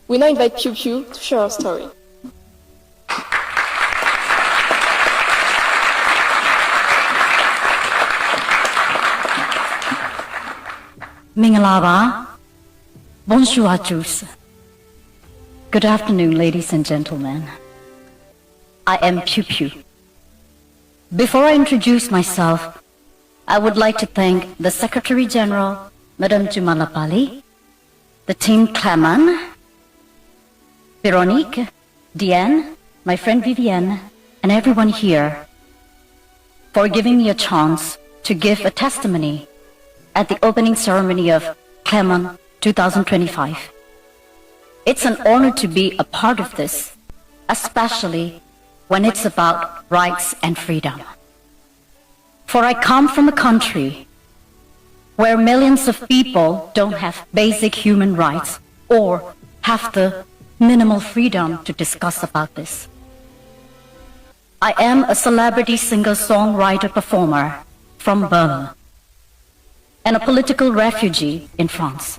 We now invite Piu Piu to share her story. မင်္ဂလာပါ Bonjour à tous. Good afternoon, ladies and gentlemen. I am Piu Piu. Before I introduce myself, I would like to thank the Secretary General, Madame Jumalapali, the team Clement, Veronique, Diane, my friend Vivienne, and everyone here for giving me a chance to give a testimony at the opening ceremony of Clement 2025. It's an honor to be a part of this, especially when it's about rights and freedom. For I come from a country where millions of people don't have basic human rights or have the minimal freedom to discuss about this. I am a celebrity singer-songwriter-performer from Burma and a political refugee in France.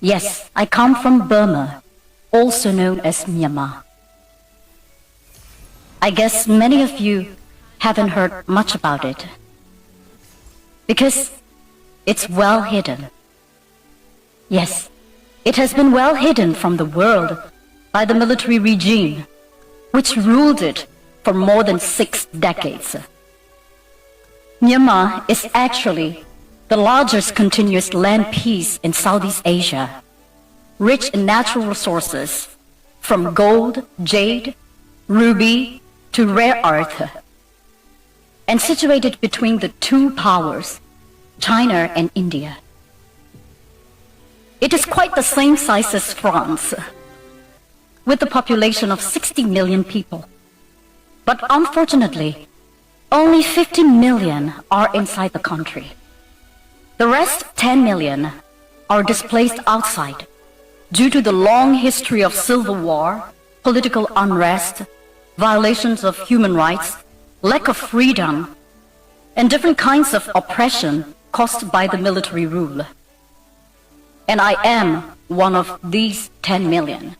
Yes, I come from Burma, also known as Myanmar. I guess many of you haven't heard much about it because it's well hidden. Yes, it has been well hidden from the world by the military regime which ruled it for more than 6 decades. Myanmar is actually the largest continuous land piece in Southeast Asia, rich in natural resources from gold, jade, ruby to rare earth, and situated between the two powers, China and India. It is quite the same size as France, with a population of 60 million people. But unfortunately, only 50 million are inside the country. The rest 10 million are displaced outside due to the long history of civil war, political unrest, violations of human rights, lack of freedom, and different kinds of oppression caused by the military rule. And I am one of these 10 million.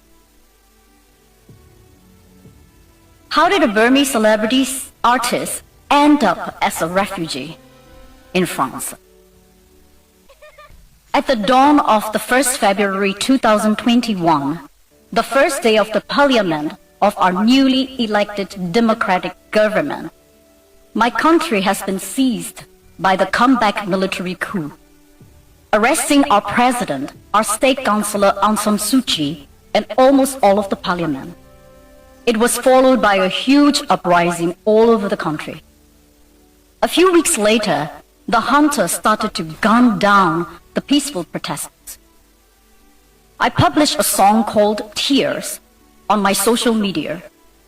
How did a Burmese celebrity artist end up as a refugee in France? At the dawn of the 1st February 2021, the first day of the parliament of our newly elected democratic government, my country has been seized by the comeback military coup, arresting our president, our state councillor Aung San Suu Kyi, and almost all of the parliament. It was followed by a huge uprising all over the country. A few weeks later, the junta started to gun down the peaceful protesters. I published a song called Tears on my social media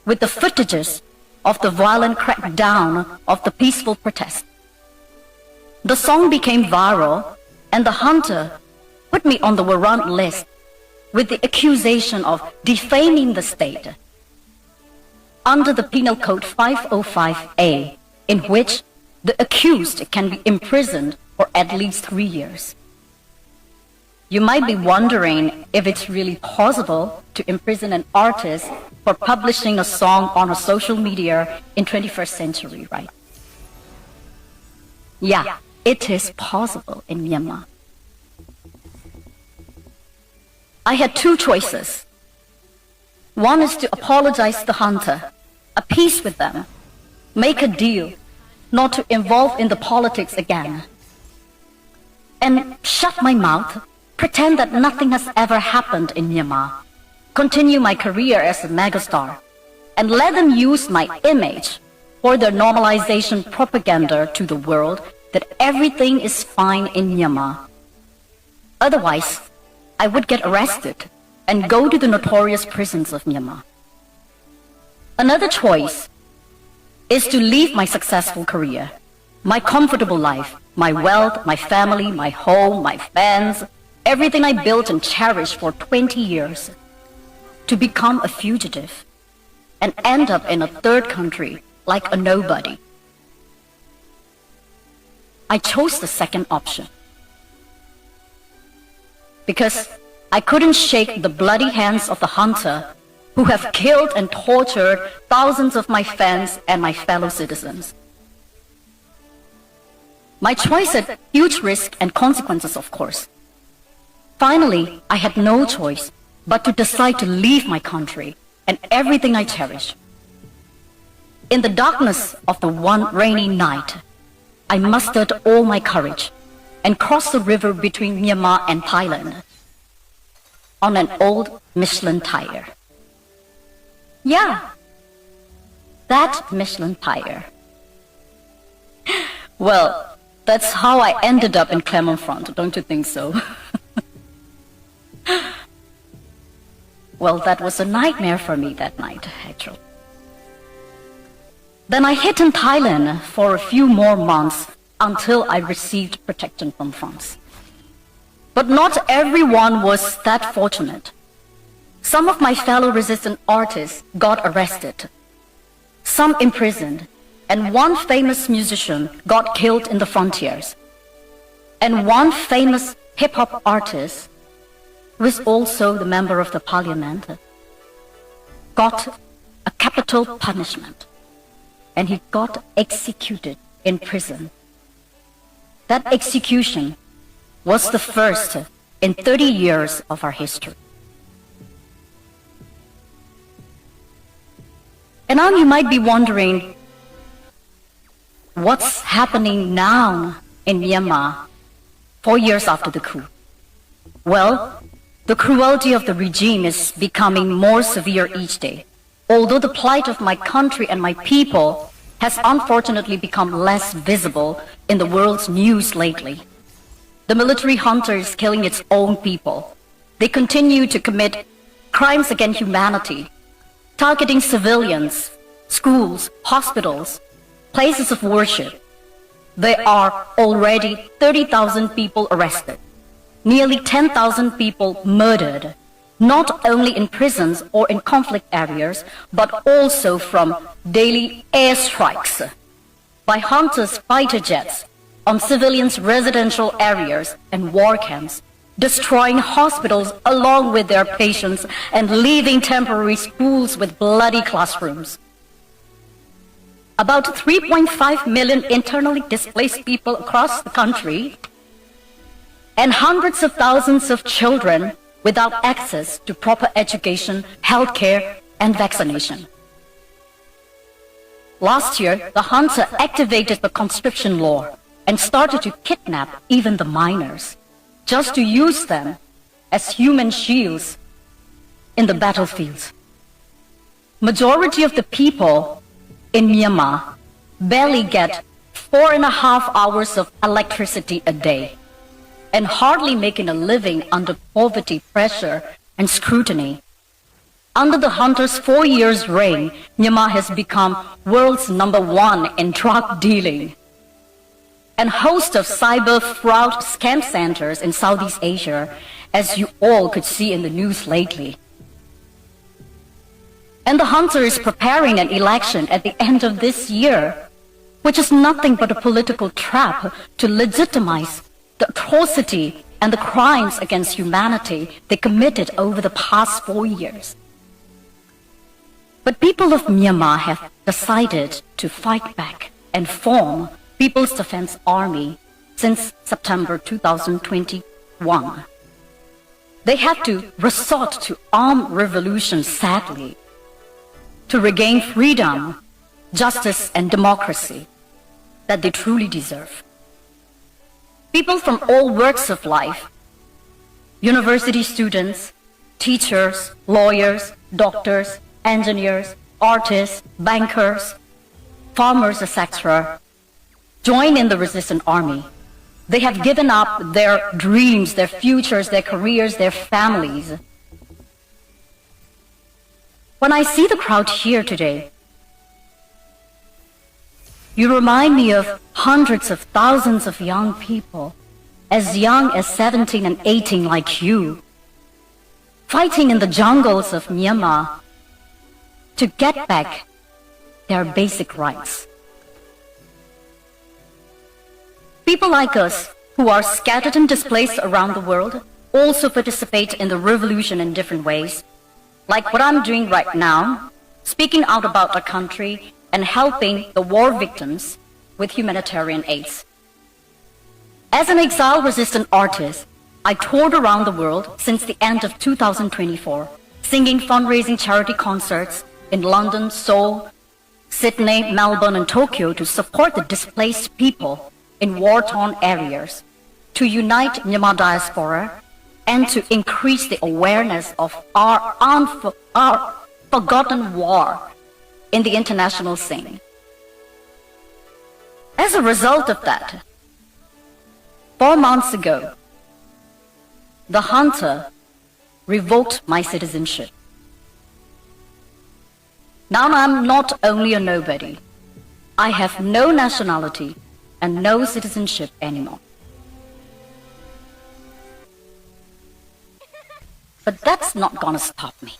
with the footages of the violent crackdown of the peaceful protest. The song became viral and the junta put me on the warrant list with the accusation of defaming the state under the Penal Code 505A, in which the accused can be imprisoned for at least 3 years. You might be wondering if it's really possible to imprison an artist for publishing a song on a social media in 21st century, right? Yeah, it is possible in Myanmar. I had 2 choices. One is to apologize to the junta, appease with them, make a deal, not to involve in the politics again, and shut my mouth, pretend that nothing has ever happened in Myanmar, continue my career as a megastar, and let them use my image for their normalization propaganda to the world that everything is fine in Myanmar. Otherwise, I would get arrested and go to the notorious prisons of Myanmar. Another choice is to leave my successful career, my comfortable life, my wealth, my family, my home, my fans, everything I built and cherished for 20 years, to become a fugitive and end up in a third country like a nobody. I chose the second option because I couldn't shake the bloody hands of the hunter who have killed and tortured thousands of my fans and my fellow citizens. My choice had huge risk and consequences, of course. Finally, I had no choice but to decide to leave my country and everything I cherish. In the darkness of the one rainy night, I mustered all my courage and crossed the river between Myanmar and Thailand on an old Michelin tire. Yeah, that Michelin tire. Well, that's how I ended up in Clermont-Ferrand, don't you think so? Well, that was a nightmare for me that night, actually. Then I hid in Thailand for a few more months until I received protection from France. But not everyone was that fortunate. Some of my fellow resistant artists got arrested, some imprisoned, and one famous musician got killed in the frontiers. And one famous hip-hop artist, who is also the member of the parliament, got a capital punishment, and he got executed in prison. That execution was the first in 30 years of our history. And now you might be wondering, what's happening now in Myanmar 4 years after the coup? Well, the cruelty of the regime is becoming more severe each day, although the plight of my country and my people has unfortunately become less visible in the world's news lately. The military junta is killing its own people. They continue to commit crimes against humanity, targeting civilians, schools, hospitals, places of worship. There are already 30,000 people arrested, nearly 10,000 people murdered, not only in prisons or in conflict areas, but also from daily airstrikes by hunters' fighter jets on civilians' residential areas and war camps, destroying hospitals along with their patients and leaving temporary schools with bloody classrooms. About 3.5 million internally displaced people across the country, and hundreds of thousands of children without access to proper education, healthcare, and vaccination. Last year, the junta activated the conscription law and started to kidnap even the minors, just to use them as human shields in the battlefields. Majority of the people in Myanmar barely get 4.5 hours of electricity a day and hardly making a living under poverty, pressure, and scrutiny. Under the junta's 4 years' reign, Myanmar has become world's #1 in drug dealing. And host of cyber fraud scam centers in Southeast Asia, as you all could see in the news lately. And the junta is preparing an election at the end of this year, which is nothing but a political trap to legitimize the atrocity and the crimes against humanity they committed over the past 4 years. But people of Myanmar have decided to fight back and form People's Defense Army since September 2021. They had to resort to armed revolution, sadly, to regain freedom, justice, and democracy that they truly deserve. People from all walks of life, university students, teachers, lawyers, doctors, engineers, artists, bankers, farmers, etc., join in the resistant army. They have given up their dreams, their futures, their careers, their families. When I see the crowd here today, you remind me of hundreds of thousands of young people, as young as 17 and 18 like you, fighting in the jungles of Myanmar to get back their basic rights. People like us, who are scattered and displaced around the world, also participate in the revolution in different ways, like what I'm doing right now, speaking out about our country and helping the war victims with humanitarian aids. As an exile-resistant artist, I toured around the world since the end of 2024, singing fundraising charity concerts in London, Seoul, Sydney, Melbourne, and Tokyo to support the displaced people in war-torn areas, to unite Myanmar diaspora, and to increase the awareness of our forgotten war in the international scene. As a result of that, 4 months ago, the junta revoked my citizenship. Now I'm not only a nobody, I have no nationality and no citizenship anymore. But that's not gonna stop me.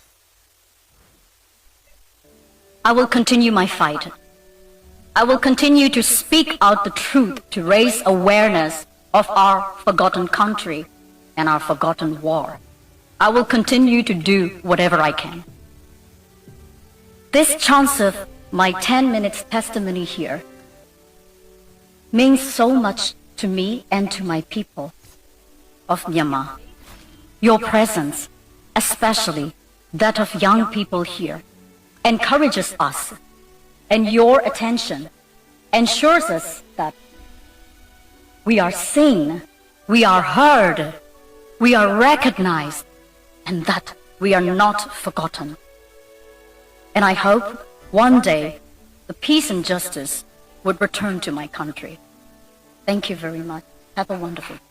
I will continue my fight. I will continue to speak out the truth to raise awareness of our forgotten country and our forgotten war. I will continue to do whatever I can. This chance of my 10 minutes testimony here means so much to me and to my people of Myanmar. Your presence, especially that of young people here, encourages us, and your attention ensures us that we are seen, we are heard, we are recognized, and that we are not forgotten. And I hope one day the peace and justice would return to my country. Thank you very much. Have a wonderful day.